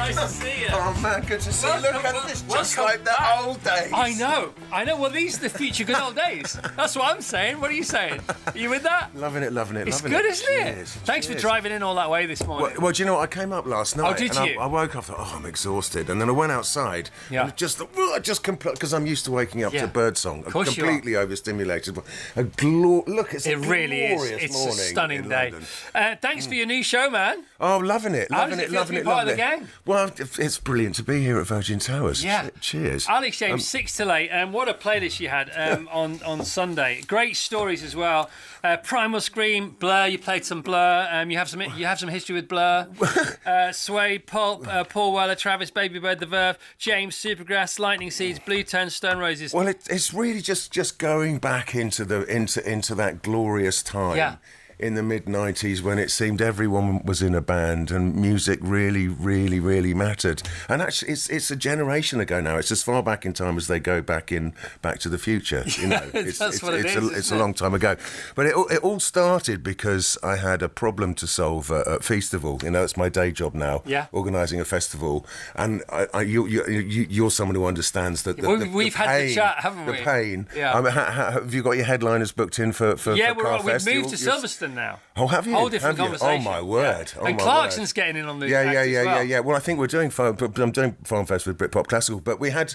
Nice to see you. Oh man, good to see you. Look at this, just like the old days. I know. Well, these are the future good old days. That's what I'm saying. What are you saying? Are you with that? Loving it. It's good, isn't it? Cheers. Thanks for driving in all that way this morning. Well, do you know what? I came up last night. Oh, did and you? I woke up, thought, I'm exhausted. And then I went outside. Yeah. And just because I'm used to waking up to birdsong. I'm course you are. completely overstimulated. Look, it's a really is. glorious It's morning a stunning day. London. Thanks for your new show, man. Oh, loving it. How does it feel to be part of the gang? Well, it's brilliant to be here at Virgin Towers. Yeah. Cheers. Alex James, 6 till 8. What a playlist you had on Sunday. Great stories as well. Primal Scream, Blur. You played some Blur. You have some history with Blur. Sway, Pulp, Paul Weller, Travis, Baby Bird, The Verve, James, Supergrass, Lightning Seeds, Blue Turn, Stone Roses. Well, it's really just going back into that glorious time. Yeah. In the mid-90s, when it seemed everyone was in a band and music really, really, really mattered. And actually, it's a generation ago now. It's as far back in time as they go back to the future. You know, That's what it is. It's a long time ago. But it all started because I had a problem to solve at Festival. You know, it's my day job now. Yeah. Organising a festival, and you're someone who understands that. We've had the chat, haven't we? The pain. Yeah. Have you got your headliners booked in for we've moved to Silverstone now. Oh, have you? Whole different conversation. Oh my word! Yeah. And Clarkson's getting in on the Yeah. Well, I think we're doing I'm doing Farm Fest with Brit Pop Classical, but we had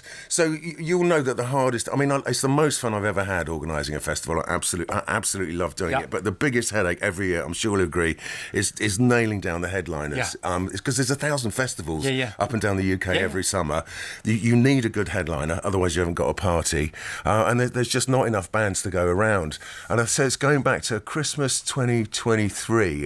you'll know that the hardest. I mean, it's the most fun I've ever had organising a festival. I absolutely love doing it. But the biggest headache every year, I'm sure you'll agree, is nailing down the headliners. Yeah. It's because there's 1,000 festivals up and down the UK every summer. You need a good headliner, otherwise you haven't got a party. And there's just not enough bands to go around. And so it's going back to Christmas 2023.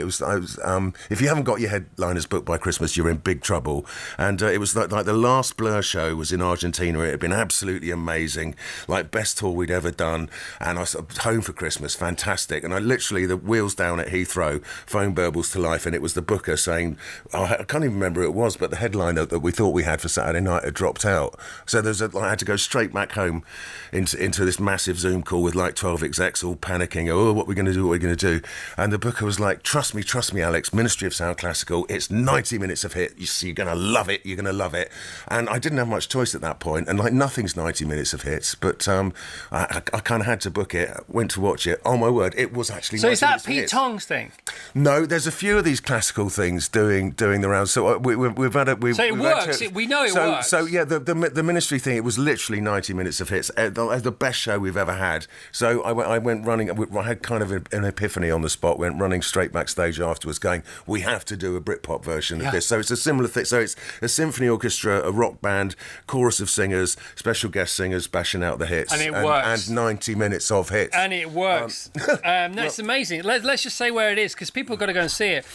If you haven't got your headliners booked by Christmas, you're in big trouble. And it was like the last Blur show was in Argentina. It had been absolutely amazing, like best tour we'd ever done. And I was home for Christmas, fantastic. And I literally, the wheels down at Heathrow, phone burbles to life, and it was the booker saying, I can't even remember who it was, but the headliner that we thought we had for Saturday night had dropped out. So I had to go straight back home into this massive Zoom call with like 12 execs all panicking. Oh, what are we going to do? And the booker was like, trust me, Alex, Ministry of Sound Classical, it's 90 minutes of hits, you're going to love it. And I didn't have much choice at that point, and like nothing's 90 minutes of hits, but I kind of had to book it, went to watch it. Oh my word, it was actually 90 minutes of hits. So is that Pete Tong's thing? No, there's a few of these classical things doing the rounds. So we've had it. So it works. We know it works. So yeah, the Ministry thing, it was literally 90 minutes of hits. The best show we've ever had. So I went running. I had kind of an epiphany on the spot. Went running straight backstage afterwards, going, we have to do a Britpop version of this. So it's a similar thing. So it's a symphony orchestra, a rock band, chorus of singers, special guest singers bashing out the hits, and it works. And 90 minutes of hits, and it works. That's amazing. Let's just say where it is, because people have got to go and see it.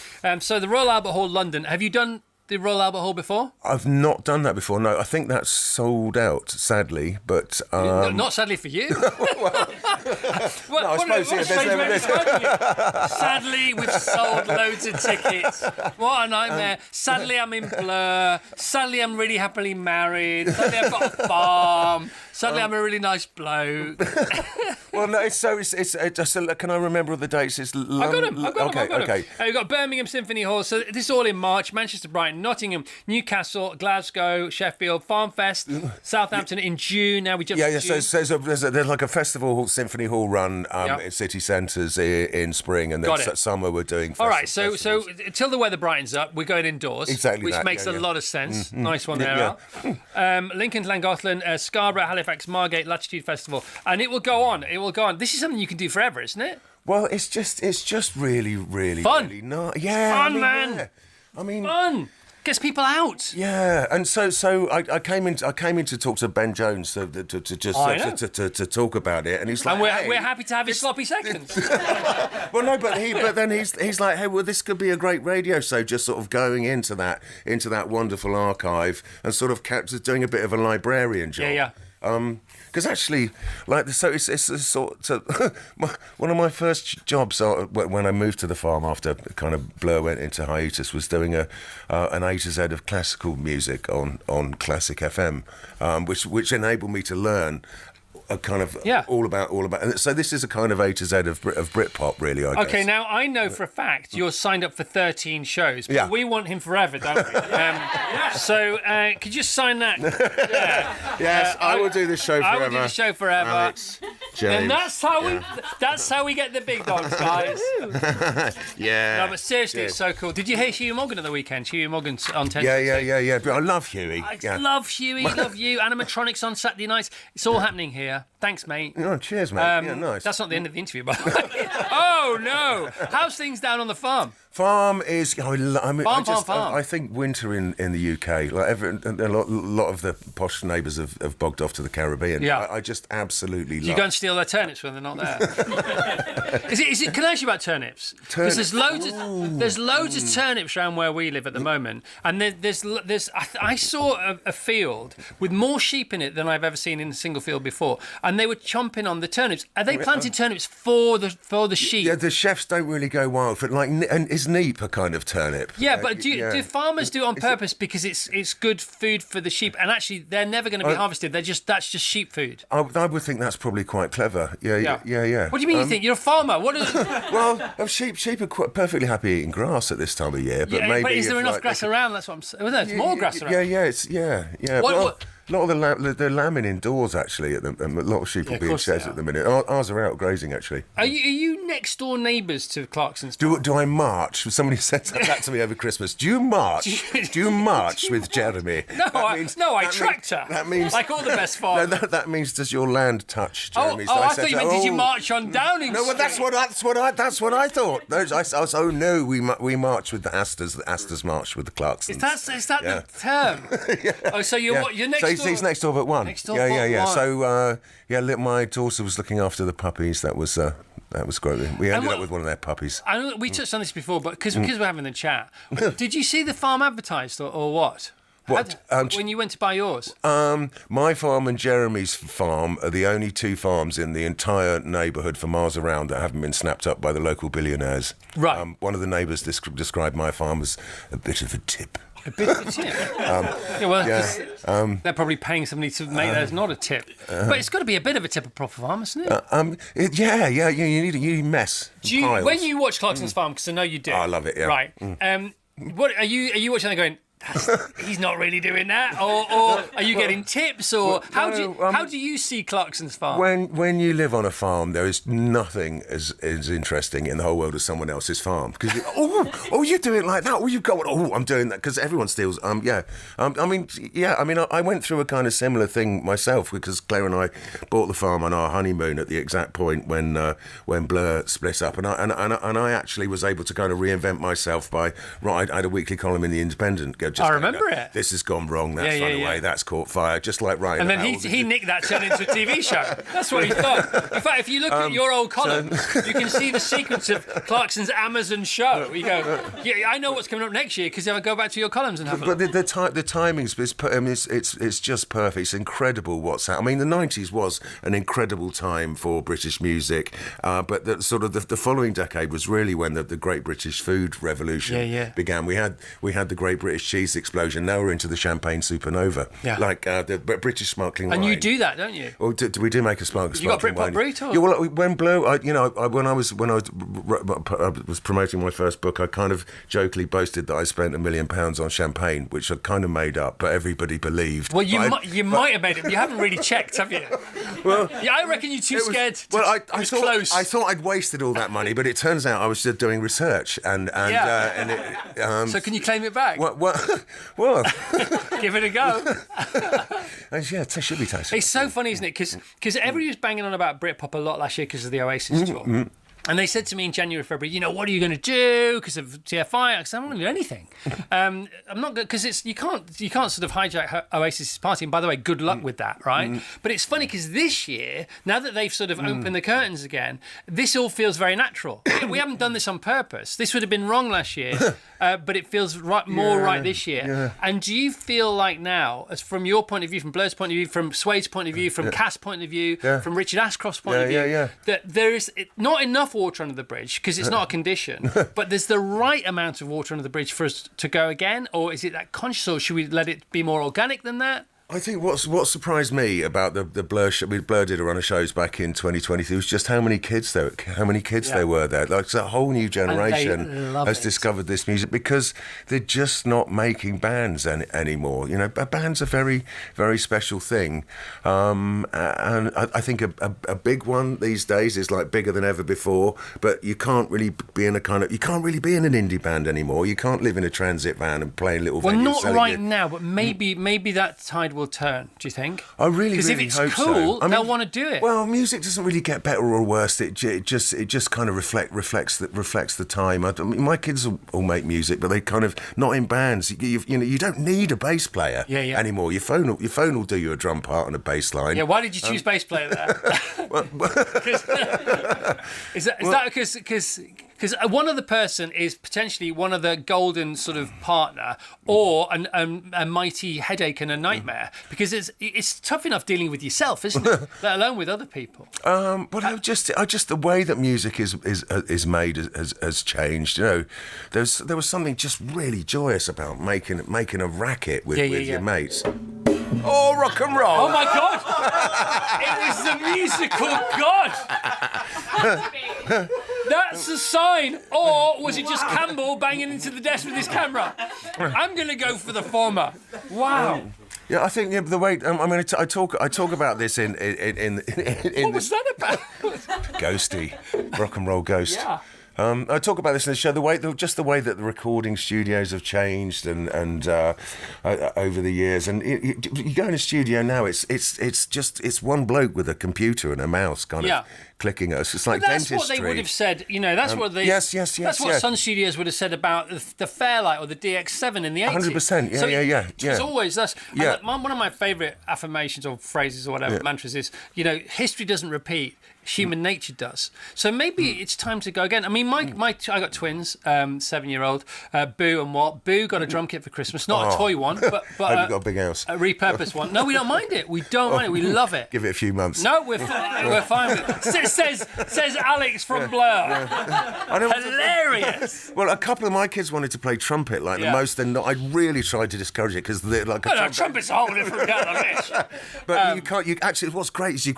So the Royal Albert Hall, London. Have you done the Royal Albert Hall before? I've not done that before. No, I think that's sold out, sadly. But not sadly for you. I suppose sadly, we've sold loads of tickets. What a nightmare. Sadly, I'm in Blur. Sadly, I'm really happily married. Sadly, I've got a farm. Sadly, I'm a really nice bloke. Well, no, it's just. Can I remember the dates? I've got them. Okay. We've got Birmingham Symphony Hall. So this is all in March. Manchester, Brighton, Nottingham, Newcastle, Glasgow, Sheffield, Farm Fest, Southampton in June. Now we just So there's like a festival hall, symphony hall run in city centres in spring, and then summer we're doing. All right. So until the weather brightens up, we're going indoors. Exactly. Which makes a lot of sense. Mm-hmm. Nice one there, Al. Lincoln, Llangollen, Scarborough, Halifax, Margate, Latitude Festival, and it will go on. This is something you can do forever, isn't it? Well, it's just really, really fun. Really fun, man. Yeah. I mean, fun. Gets people out. Yeah, and so I came in to talk to Ben Jones to talk about it, and he's like, and we're happy to have his sloppy seconds. Well, no, but then he's like, hey, well, this could be a great radio show, just sort of going into that wonderful archive and sort of doing a bit of a librarian job. Yeah. Because actually, it's a sort of one of my first jobs when I moved to the farm after kind of Blur went into hiatus was doing an A to Z of classical music on Classic FM, which enabled me to learn are kind of Yeah. all about. And so this is a kind of A to Z of Brit pop, really. I guess. Okay, now I know for a fact you're signed up for 13 shows, but Yeah. we want him forever, don't we? So could you sign that? Yeah. Yes, I will do this show forever. I will do the show forever. Alex, James. And that's how we get the big dogs, guys. Yeah. No, but seriously, it's so cool. Did you hear Huey Morgan at the weekend? Huey Morgan's on 10. Yeah. But I love Huey. I love Huey, love you. Animatronics on Saturday nights. It's all happening here. Thanks, mate. Oh, cheers, mate. Yeah, nice. That's not the end of the interview, by the way. Oh, no. How's things down on the farm? Farm is. Farm. I think winter in the UK, like a lot of the posh neighbours have bogged off to the Caribbean. Yeah. I just absolutely love. You go and steal their turnips when they're not there. Is it? Can I ask you about turnips? Because there's loads of turnips around where we live at the moment, and there's. I saw a field with more sheep in it than I've ever seen in a single field before, and they were chomping on the turnips. Are they planting turnips for the sheep? Yeah, the chefs don't really go wild for it. Like, and is neep a kind of turnip? Yeah, but do farmers do it on purpose because it's good food for the sheep, and actually they're never going to be harvested. That's just sheep food. I would think that's probably quite clever. Yeah. What do you mean you think you're a farmer? What? Well, sheep are quite perfectly happy eating grass at this time of year, but maybe. But is there enough grass around? That's what I'm saying. Well, there's more grass around. Yeah. A lot of they're lambing indoors actually. A lot of sheep will be in sheds at the minute. Ours are out grazing actually. Are you next door neighbours to Clarkson's? Do I march? Somebody said that to me over Christmas. Do you march? Do you march with Jeremy? I tractor. That means like all the best farmers. No, that means does your land touch Jeremy's? I thought you meant did you march on Downing No, well, Street? that's what I thought. No, we march with the Asters. The Asters march with the Clarksons. Is that the term? Oh, so you're next door. He's next door but one. Next door but one. So my daughter was looking after the puppies. That was great. We ended up with one of their puppies. I know we touched on this before, but because we're having the chat, did you see the farm advertised or what? When you went to buy yours? My farm and Jeremy's farm are the only two farms in the entire neighbourhood for miles around that haven't been snapped up by the local billionaires. Right. One of the neighbours described my farm as a bit of a tip. A bit of a tip. They're probably paying somebody to make theirs not a tip. But it's got to be a bit of a tip of proper farm, isn't it? You need mess. When you watch Clarkson's Farm, because I know you do. I love it. Yeah. Right. What are you watching? They're going. He's not really doing that, or are you getting tips, or how do you see Clarkson's Farm? When you live on a farm, there is nothing as interesting in the whole world as someone else's farm. Because you do it like that. Oh, you go. Oh, I'm doing that because everyone steals. I went through a kind of similar thing myself because Claire and I bought the farm on our honeymoon at the exact point when Blur split up, and I actually was able to kind of reinvent myself by I had a weekly column in the Independent. I remember it. This has gone wrong. That's run away. That's caught fire. Just like Ryan. And then he nicked that, turned into a TV show. That's what he thought. In fact, if you look at your old column, you can see the sequence of Clarkson's Amazon show. You go, I know what's coming up next year because if I go back to your columns and have a look. But the timing's it's just perfect. It's incredible what's happening. I mean, the 90s was an incredible time for British music, but the following decade was really when the Great British Food Revolution began. We had the Great British Cheese explosion. Now we're into the champagne supernova, like the British sparkling wine. And you do that, don't you? Well, we do make a sparkling wine. You got Brit Pop Brit? Yeah, well, when Blue, when I was promoting my first book, I kind of jokingly boasted that I spent £1 million on champagne, which I kind of made up, but everybody believed. Well, you might have made it. But you haven't really checked, have you? Well, I reckon you're too scared. I thought I'd wasted all that money, but it turns out I was just doing research and so can you claim it back? Well, give it a go. It should be tasty. It's so funny, isn't it? Because everybody was banging on about Britpop a lot last year because of the Oasis tour. And they said to me in January, February, what are you going to do because of TFI? I said, I'm not going to do anything. I'm not because you can't sort of hijack Oasis's party. And by the way, good luck with that, right? But it's funny because this year, now that they've sort of opened the curtains again, this all feels very natural. We haven't done this on purpose. This would have been wrong last year, but it feels more right this year. Yeah. And do you feel like now, as from your point of view, from Blur's point of view, from Suede's point of view, from Cass' point of view, from Richard Ashcroft's point of view, that there is not enough water under the bridge because it's not a condition, but there's the right amount of water under the bridge for us to go again? Or is it that conscious, or should we let it be more organic than that? I think what surprised me about the Blur show, Blur did a run of shows back in 2023 was just how many kids there were there. Like a whole new generation has discovered this music because they're just not making bands anymore. You know, bands are a very, very special thing, and I think a big one these days is like bigger than ever before. But you can't really be in an indie band anymore. You can't live in a transit van and play in little venues. Well, not right now, but maybe that tide will turn. Do you think? I really because if it's hope cool, so. they'll want to do it. Well, music doesn't really get better or worse. It just kind of reflects the time. I mean, my kids all make music, but they kind of not in bands. You don't need a bass player anymore. Your phone will do you a drum part and a bass line. Yeah. Why did you choose bass player there? Is that because one other person is potentially one of the golden sort of partner, or a mighty headache and a nightmare, because it's tough enough dealing with yourself, isn't it? Let alone with other people. But just the way that music is made has changed. You know, there was something just really joyous about making a racket with your mates. Oh, rock and roll! Oh my God! It was the musical God. That's a sign, or was it just Campbell banging into the desk with his camera? I'm going to go for the former. Wow. Yeah, I think the way I talk about this in what was that about? Ghosty, rock and roll ghost. Yeah. I talk about this in the show. The way that the recording studios have changed and over the years, and you go in a studio now, it's one bloke with a computer and a mouse kind of clicking us. It's like that's dentistry. What they would have said. You know, that's what they. Yes. That's what Sun Studios would have said about the Fairlight or the DX7 in the 80s. 100%. Yeah. It's always us. Yeah. One of my favourite affirmations or phrases or whatever mantras is, you know, history doesn't repeat. Human nature does. So maybe it's time to go again. I mean, I got twins, 7-year-old, Boo and Wat. Boo got a drum kit for Christmas, not a toy one, but hope you got a big house, a repurposed one. No, we don't mind it. We don't mind it. We love it. Give it a few months. No, we're fine with it. Says Alex from Blur. Hilarious. Well, a couple of my kids wanted to play trumpet like the most. And I really tried to discourage it because trumpet's a whole different kettle of fish. But you can't. You actually, what's great is you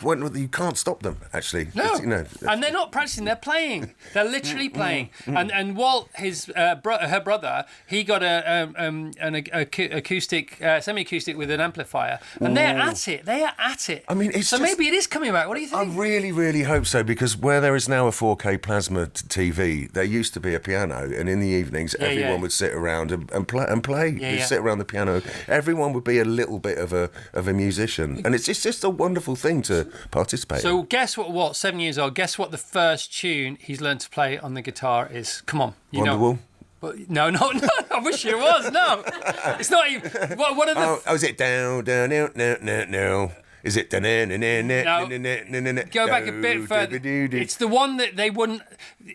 can't stop them. Actually, no. You know, and they're not practicing; they're playing. They're literally playing. And Walt, her brother, he got an acoustic, semi-acoustic with an amplifier, and they're at it. They are at it. I mean, maybe it is coming back. What do you think? I really, really hope so, because where there is now a 4K plasma TV, there used to be a piano, and in the evenings everyone would sit around and play. You'd sit around the piano. Everyone would be a little bit of a musician, and it's just a wonderful thing to participate. So guess what? Walt, 7 years old. Guess what the first tune he's learned to play on the guitar is? Come on, Wonderwall. No. I wish it was. No, it's not even. What are the? Oh, is it down? No. Is it? No. Go back a bit further. It's the one that they wouldn't.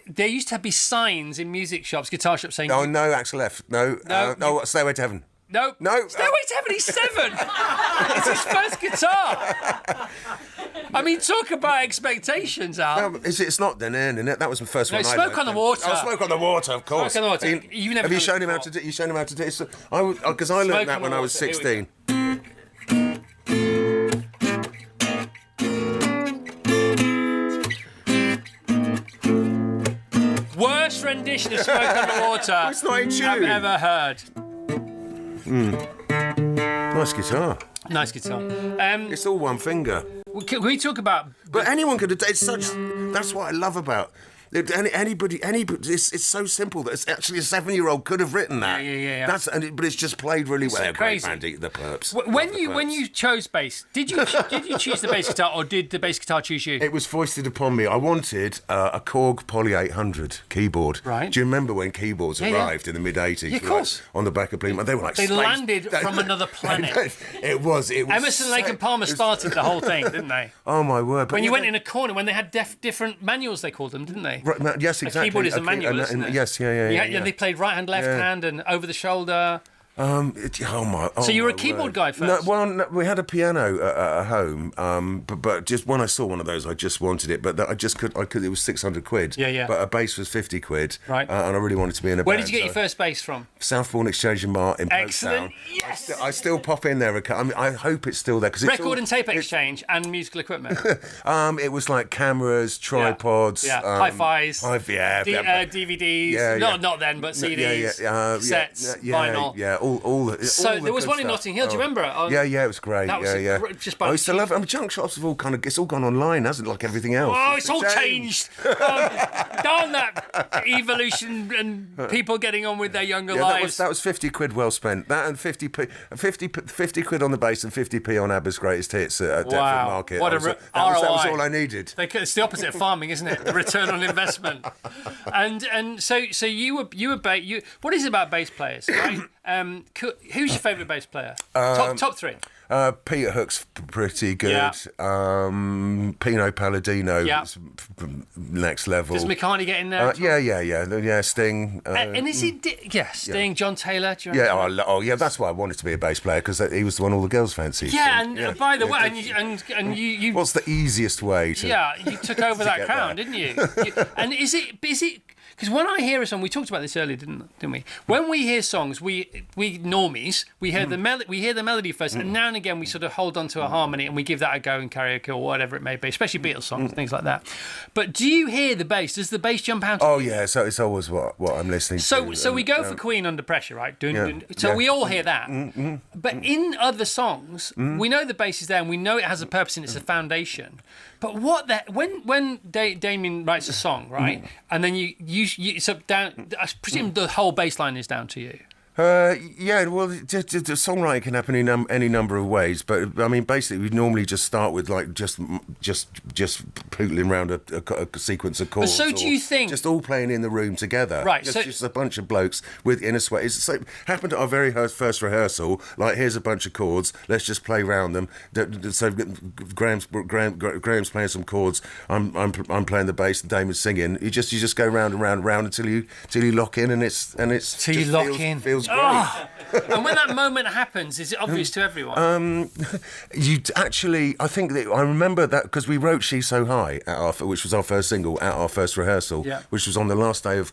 There used to be signs in music shops, guitar shops saying. Oh no, Axel F. No. Stairway to Heaven. No. Stairway to Heaven. He's 7. It's his first guitar. I mean, talk about expectations, Al. No, it's not. That was the first one. Smoke on the Water. Oh, Smoke on the Water, of course. Smoke on the Water. Have you shown him how to do? You shown him how to do it? Because I learned that when I was 16. Worst rendition of Smoke on the Water It's not in tune. I've ever heard. Nice guitar. Nice guitar. It's all one finger. Can we talk about? But anyone could have. It's such. That's what I love about. Anybody. It's so simple that it's actually a 7-year-old could have written that. Yeah. But it's just played really well. So crazy. Great band, the Perps. When you chose bass, did you choose the bass guitar, or did the bass guitar choose you? It was foisted upon me. I wanted a Korg Poly 800 keyboard. Right. Do you remember when keyboards arrived in the mid-80s? Yeah, of course. On the back of Bleem. They were like They landed from another planet. It was. Emerson, Lake and Palmer started the whole thing, didn't they? Oh my word! When you went in a corner, when they had different manuals, they called them, didn't they? Right, yes, exactly. A keyboard is a manual, isn't it? Yes, yeah. They played right hand, left hand, and over the shoulder. So you were a keyboard guy first? No, we had a piano at home, but just when I saw one of those, I just wanted it. But I could. It was 600 quid. Yeah. But a bass was 50 quid. Right. And I really wanted to be in a band. Where did you get your first bass from? Southbourne Exchange and Mart in Excellent. Folkestone. Yes. I still pop in there. I hope it's still there because Record and tape exchange and musical equipment. It was like cameras, tripods, hi-fis, DVDs. Not then, but CDs, sets, vinyl. So there was one in Notting Hill. Do you remember? It was great. That was just I used to love it. Junk shops have all it's all gone online, hasn't it? Like everything else. Oh, it's all changed. Darn that evolution and people getting on with their younger lives. That was 50 quid well spent. That and 50 quid on the bass and 50p on ABBA's greatest hits at Deptford Market. What that was all I needed. It's the opposite of farming, isn't it? The return on investment. And so you were what is it about bass players, right? Who's your favourite bass player? Top three. Peter Hook's pretty good. Yeah. Pino Palladino is next level. Does McCartney get in there? Yeah. Sting. And is it? Sting, John Taylor. Do you remember? That's why I wanted to be a bass player because he was the one all the girls fancied. Yeah, and by the way, and you. What's the easiest way to? Yeah, you took over that crown, didn't you? And is it? Because when I hear a song, we talked about this earlier, didn't we? When we hear songs, we normies, we hear the melody first, and now and again we sort of hold on to a harmony and we give that a go in karaoke or whatever it may be, especially Beatles songs, things like that. But do you hear the bass? Does the bass jump out? Oh yeah, so it's always what I'm listening to. So we go for Queen Under Pressure, right? We all hear that. But in other songs, we know the bass is there and we know it has a purpose and it's a foundation. But when Damien writes a song, right, and then you I presume the whole bass line is down to you. The songwriting can happen in any number of ways, but I mean, basically, we normally just start with like just pootling around a sequence of chords. But so do you think just all playing in the room together? Right, just a bunch of blokes with inner sweat. It's happened at our very first rehearsal. Like, here's a bunch of chords. Let's just play around them. So Graham's playing some chords. I'm playing the bass, and Damon's singing. You just go round and round and round until you lock in, and it's till you lock in. Feels great. And when that moment happens, is it obvious to everyone? I think that I remember that because we wrote "She's So High," which was our first single at our first rehearsal, which was on the last day of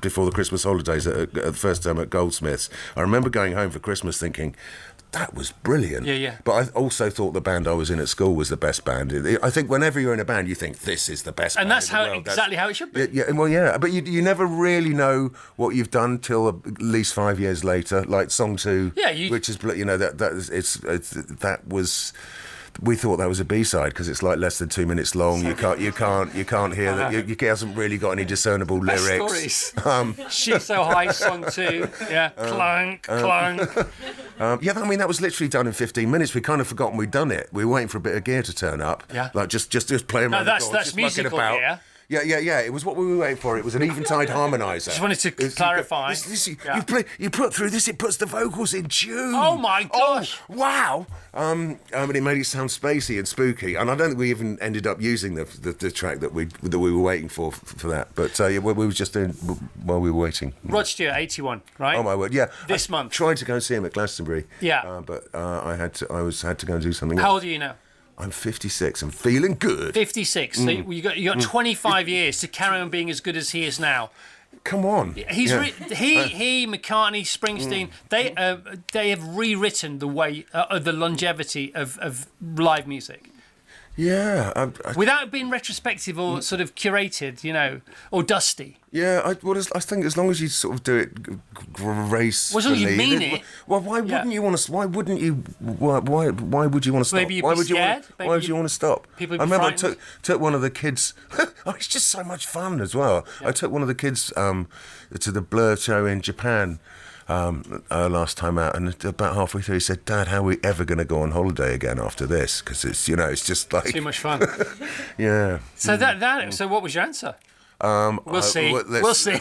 before the Christmas holidays at the first term at Goldsmiths. I remember going home for Christmas thinking, that was brilliant. Yeah. But I also thought the band I was in at school was the best band. I think whenever you're in a band, you think this is the best band. And that's exactly how it should be. But you never really know what you've done till at least 5 years later. Like song 2, which is that was. We thought that was a B-side because it's like less than 2 minutes long. You can't hear that. It hasn't really got any discernible lyrics. She's So High, song 2. Yeah, clunk. I mean, that was literally done in 15 minutes. We kind of forgotten we'd done it. We were waiting for a bit of gear to turn up. Yeah, like just playing around. No, that's musical gear. Yeah. It was what we were waiting for. It was an eventide harmonizer. Just wanted to clarify. You put through this. It puts the vocals in tune. Oh my gosh! Oh, wow. But it made it sound spacey and spooky. And I don't think we even ended up using the track that we were waiting for that. But we were just doing while we were waiting. Rod Stewart, 81, right? Oh my word! Yeah. This month. Tried to go and see him at Glastonbury. Yeah. But I had to go and do something. How old are you now? I'm 56 and feeling good. 56. So you got 25 years to carry on being as good as he is now. Come on. He, McCartney, Springsteen, they have rewritten the way the longevity of live music. Yeah. Without being retrospective or sort of curated, or dusty. Yeah, I think as long as you sort of do it gracefully. Well, as long as you mean it. Well, why wouldn't you want to? Why wouldn't you? Why would you want to stop? Maybe you'd be scared. Why would you want to stop? People would I be remember frightened. I took one of the kids. It's just so much fun as well. Yeah. I took one of the kids to the Blur show in Japan. Last time out, and about halfway through he said, "Dad, how are we ever going to go on holiday again after this? Because it's just like too much fun." Yeah. So So what was your answer? We'll see. We'll see.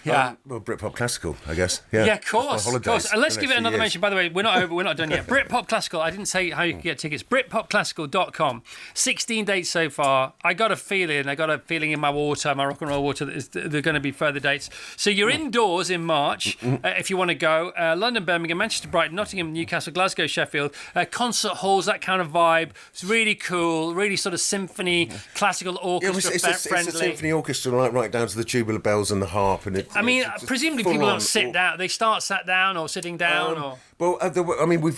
Yeah. Well, Brit Pop Classical, I guess. Yeah, Yeah, of course. Of course. And let's give it another years. mention. By the way, we're not over. We're not done yet. Brit Pop Classical. I didn't say how you can get tickets. BritPopClassical.com. 16 dates so far. I got a feeling in my water, my rock and roll water, that there are going to be further dates. So you're indoors in March if you want to go. London, Birmingham, Manchester, Brighton, Nottingham, Newcastle, Glasgow, Sheffield. Concert halls, that kind of vibe. It's really cool. Really sort of symphony, classical orchestra friendly. It's a symphony orchestra, right down to the tubular bells and the harp. And presumably people don't sit down. They start sat down or sitting down or. Well,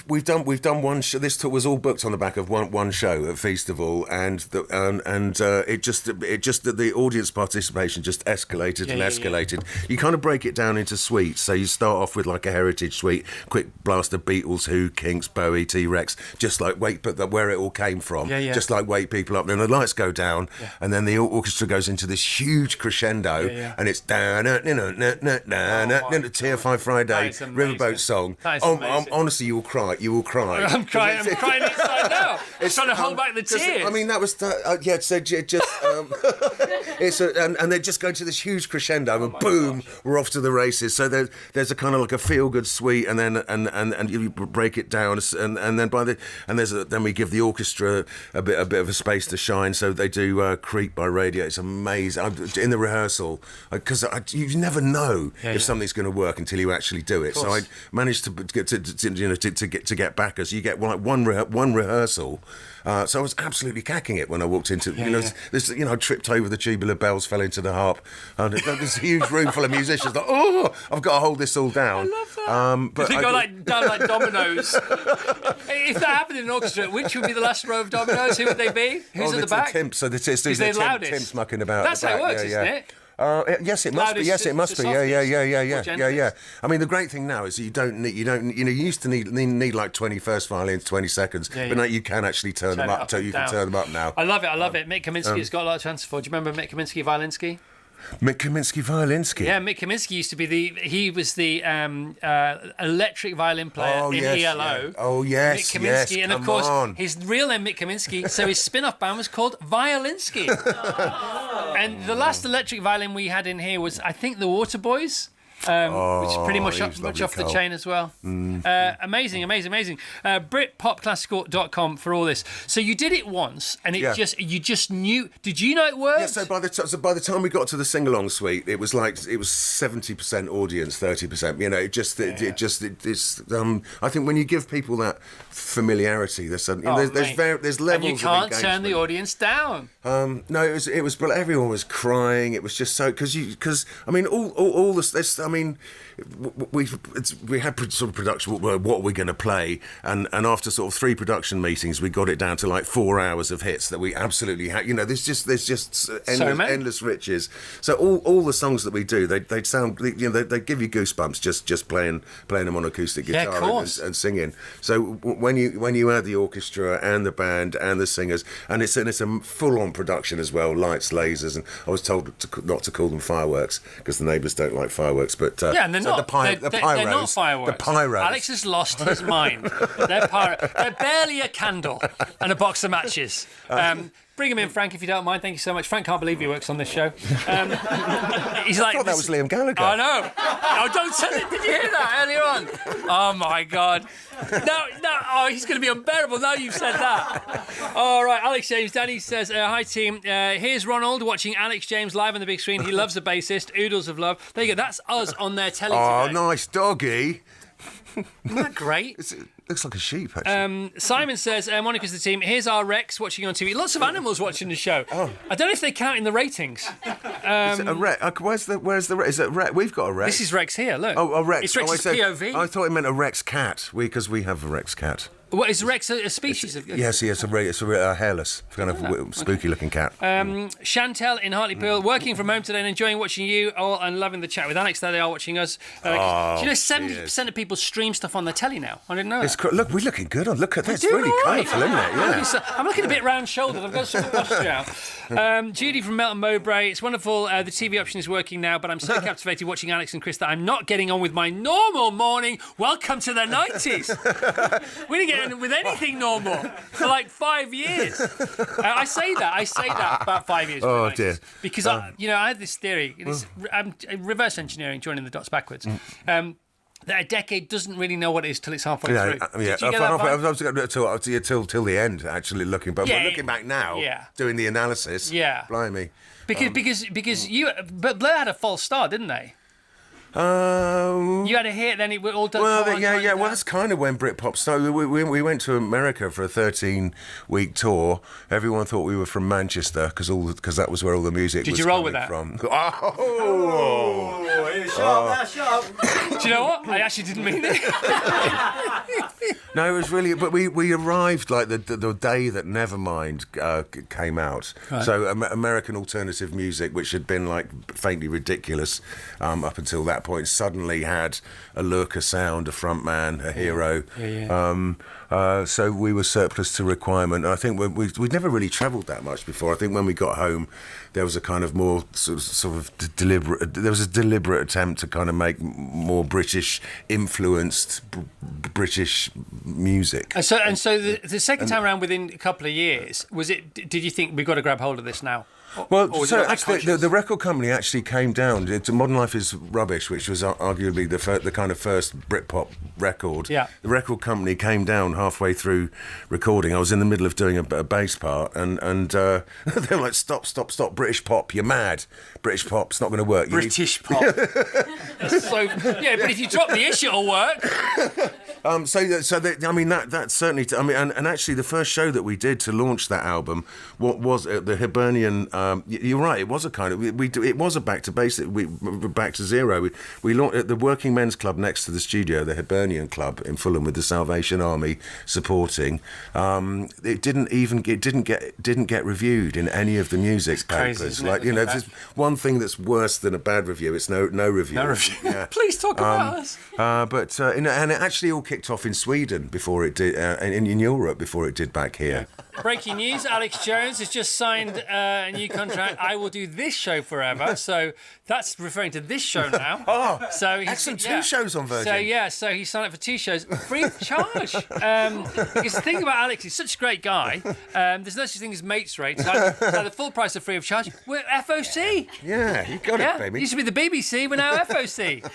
we've done one show. This tour was all booked on the back of one show at Festival, and it just the audience participation just escalated and escalated. Yeah. You kind of break it down into suites. So you start off with like a heritage suite, quick blast of Beatles, Who, Kinks, Bowie, T-Rex, just like where it all came from. Just like wake people up. Then the lights go down, and then the orchestra goes into this huge crescendo, and it's Tier 5 Friday Riverboat song. Honestly, you will cry. You will cry. I'm crying inside now. It's trying to hold back the tears. I mean, that was So and they just go to this huge crescendo, and boom, we're off to the races. So there's a kind of like a feel good suite, and then and you break it down, and then then we give the orchestra a bit of a space to shine. So they do Creep by Radio. It's amazing. In the rehearsal, because you never know if something's going to work until you actually do it. So I managed to get to get backers. You get one rehearsal. So I was absolutely cacking it when I walked into I tripped over the tubular bells, fell into the harp, and there's a huge room full of musicians. Like, I've got to hold this all down. I love that. But they go down like dominoes. If that happened in an orchestra, which would be the last row of dominoes? Who would they be? Who's at the back? The timps. So the timps mucking about. That's how it works, isn't it? Yes, it must be. Yes, it must be. Yeah. I mean, the great thing now is you you used to need like 20 first violins, 20 seconds, but now you can actually turn them up. You can turn them up now. I love it. Mick Kaminsky has got a lot of chances for. Do you remember Mick Kaminsky, Violinsky? Mick Kaminsky, Violinsky. Yeah, Mick Kaminsky used to be he was the electric violin player in ELO. Yeah. Oh yes, Mick Kaminsky, and of course on. his real name Mick Kaminsky, so his spin-off band was called Violinsky. And the last electric violin we had in here was, I think, the Waterboys. Which is pretty much off the chain as well. Amazing. BritPopClassical.com for all this. So you did it once, and you just knew. Did you know it worked? Yeah. So by the time we got to the sing-along suite, it was 70% audience, 30%. It's. I think when you give people that familiarity, there's levels. And you can't turn the audience down. No, it was. But everyone was crying. It was just so because I mean all this. I mean, we had sort of production. What are we going to play? And after sort of 3 production meetings, we got it down to like 4 hours of hits that we absolutely had. There's just endless riches. So all the songs that we do, they sound. They give you goosebumps just playing them on acoustic guitar and singing. So when you add the orchestra and the band and the singers, and it's a full-on production as well, lights, lasers, and I was told not to call them fireworks because the neighbours don't like fireworks. But and they're not. They're not fireworks. The pyros. Alex has lost his mind. They're barely a candle and a box of matches. Bring him in, Frank, if you don't mind. Thank you so much. Frank can't believe he works on this show. He's like, I thought that was Liam Gallagher. I know. Oh, don't tell him. Did you hear that earlier on? Oh my God. No. Oh, he's going to be unbearable now you've said that. All right, Alex James. Danny says, hi team. Here's Ronald watching Alex James live on the big screen. He loves the bassist. Oodles of love. There you go. That's us on their telly today. Oh, nice doggy. Isn't that great? It looks like a sheep, actually. Simon says, Monica's the team. Here's our Rex watching on TV. Lots of animals watching the show. Oh. I don't know if they count in the ratings. Is it a Rex? Where's the Rex? Is it Rex? We've got a Rex. This is Rex here, look. Oh, a Rex. It's Rex's POV. I thought it meant a Rex cat, because we have a Rex cat. What, is Rex a species of... Yes, it's a hairless, kind of spooky-looking cat. Chantel in Hartlepool, working from home today and enjoying watching you all and loving the chat with Alex. There they are watching us. Do you know 70% of people stream stuff on their telly now? I didn't know that. Look, we're looking good on. Look at this. It's really colourful, isn't it? Yeah. I'm looking a bit round-shouldered. I've got some posture out. Judy from Melton Mowbray. It's wonderful. The TV option is working now, but I'm so captivated watching Alex and Chris that I'm not getting on with my normal morning. Welcome to the 90s. We didn't get getting with anything normal for like 5 years. I say that about 5 years. Oh dear. Because I had this theory. I'm reverse engineering, joining the dots backwards. That a decade doesn't really know what it is till it's halfway through. Yeah. Did you get that vibe? I was going to till the end, actually looking. But looking back now, doing the analysis. Yeah. Blimey. Because but Blur had a false start, didn't they? You had a hit, then it was all done. Well, Well, that's kind of when Britpop started. We went to America for a 13-week tour. Everyone thought we were from Manchester because that was where all the music was Did you roll with coming that? from. Sharp. Do you know what? I actually didn't mean it. No, it was really. But we arrived like the day that Nevermind came out. Right. So American alternative music, which had been like faintly ridiculous up until that point, suddenly had a look, a sound, a front man, a hero. So we were surplus to requirement. And I think we'd never really travelled that much before. I think when we got home, there was a kind of more sort of deliberate. There was a deliberate attempt to kind of make more British influenced British music. And so the second time around, within a couple of years, was it? Did you think we've got to grab hold of this now? Well, so actually, the record company actually came down to Modern Life is Rubbish, which was arguably the kind of first Britpop record. Yeah. The record company came down halfway through recording. I was in the middle of doing a bass part, and they were like, "Stop, British pop, you're mad. British pop's not going to work." British pop. But if you drop the issue, it'll work. That's certainly. And actually, the first show that we did to launch that album, what was the Hibernian? You're right. It was a kind of. It was a back to basic. We were back to zero. We launched at the Working Men's Club next to the studio, the Hibernian Club in Fulham, with the Salvation Army supporting. It didn't get reviewed in any of the music papers. Crazy, like if there's one thing that's worse than a bad review, it's no review. No review. Yeah. Please talk about us. And it actually all kicked off in Sweden before it did, in Europe before it did back here. Breaking news: Alex Jones has just signed a new contract. I will do this show forever. So that's referring to this show now. So Excellent, 2 shows on Virgin. So he signed up for 2 shows free of charge. Because the thing about Alex, he's such a great guy. There's no such thing as mates rates. Like the full price of free of charge. We're FOC. Yeah, you got it, baby. Used to be the BBC, we're now FOC.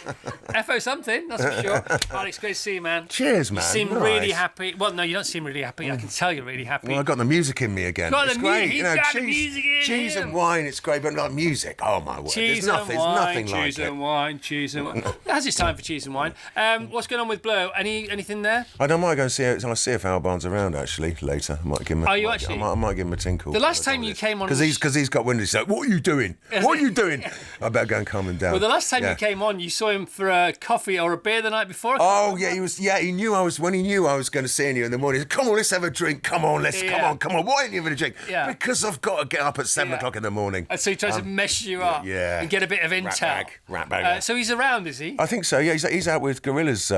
FO something, that's for sure. Alex, great to see you, man. Cheers, man. You seem really happy. Well, no, you don't seem really happy. I can tell you're really happy. Well, I got the music in me again. Got it's the great. He's got the music in cheese him. and wine, it's great, but not music. Oh my word! Cheese There's nothing like it. Cheese and wine. As it's time for cheese and wine. What's going on with Blur? Anything there? I might go and see if Albarn's around actually later. I might give him. Are you actually? I might give him a tinkle. The last time you came on, because he's got wind. He's like, "What are you doing? What are you doing?" I better go and calm him down. Well, the last time you came on, you saw him for a coffee or a beer the night before. Oh yeah, he was. Yeah, he knew I was. When he knew I was going to see you in the morning, he said, "Come on, let's have a drink. Come on, come on. Why ain't you having a drink?" Yeah. Because I've got to get up at 7 o'clock in the morning. And so he tries to mess you up and get a bit of intel. Rat bag. So he's around, is he? I think so. Yeah, he's out with Gorillaz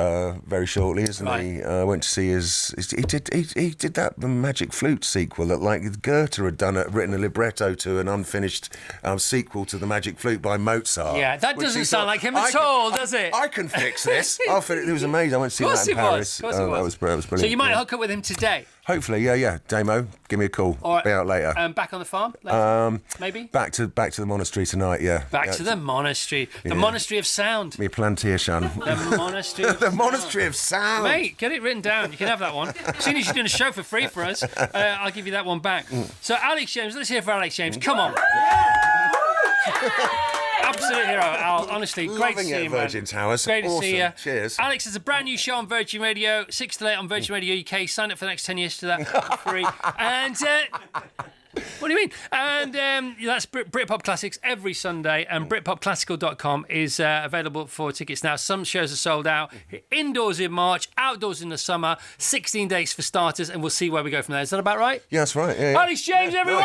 very shortly, isn't he? Went to see his. He did that the Magic Flute sequel that like Goethe had written a libretto to an unfinished sequel to the Magic Flute by Mozart. Yeah, that doesn't sound like him at all, does it? I can fix this. It was amazing. I went to see that in Paris. Of course it was. That was brilliant. So you might hook up with him today. Hopefully, yeah. Damo, give me a call. All right. Be out later. Back on the farm later, maybe? Back to the monastery tonight, yeah. Back to the monastery. The monastery of sound. Me plantation. The monastery of The monastery of sound. Mate, get it written down. You can have that one. As soon as you're doing a show for free for us, I'll give you that one back. So Alex James, let's hear for Alex James. Come on. Absolute hero, Al. Honestly, great to see you, man. Virgin Towers. Great to see you. Cheers. Alex, there's a brand new show on Virgin Radio, 6 to 8 on Virgin Radio UK. Sign up for the next 10 years to that for free. And what do you mean? And that's Brit Pop Classics every Sunday, and BritPopClassical.com is available for tickets now. Some shows are sold out. Indoors in March, outdoors in the summer. 16 dates for starters, and we'll see where we go from there. Is that about right? Yeah, that's right. Yeah. Alex James, everyone!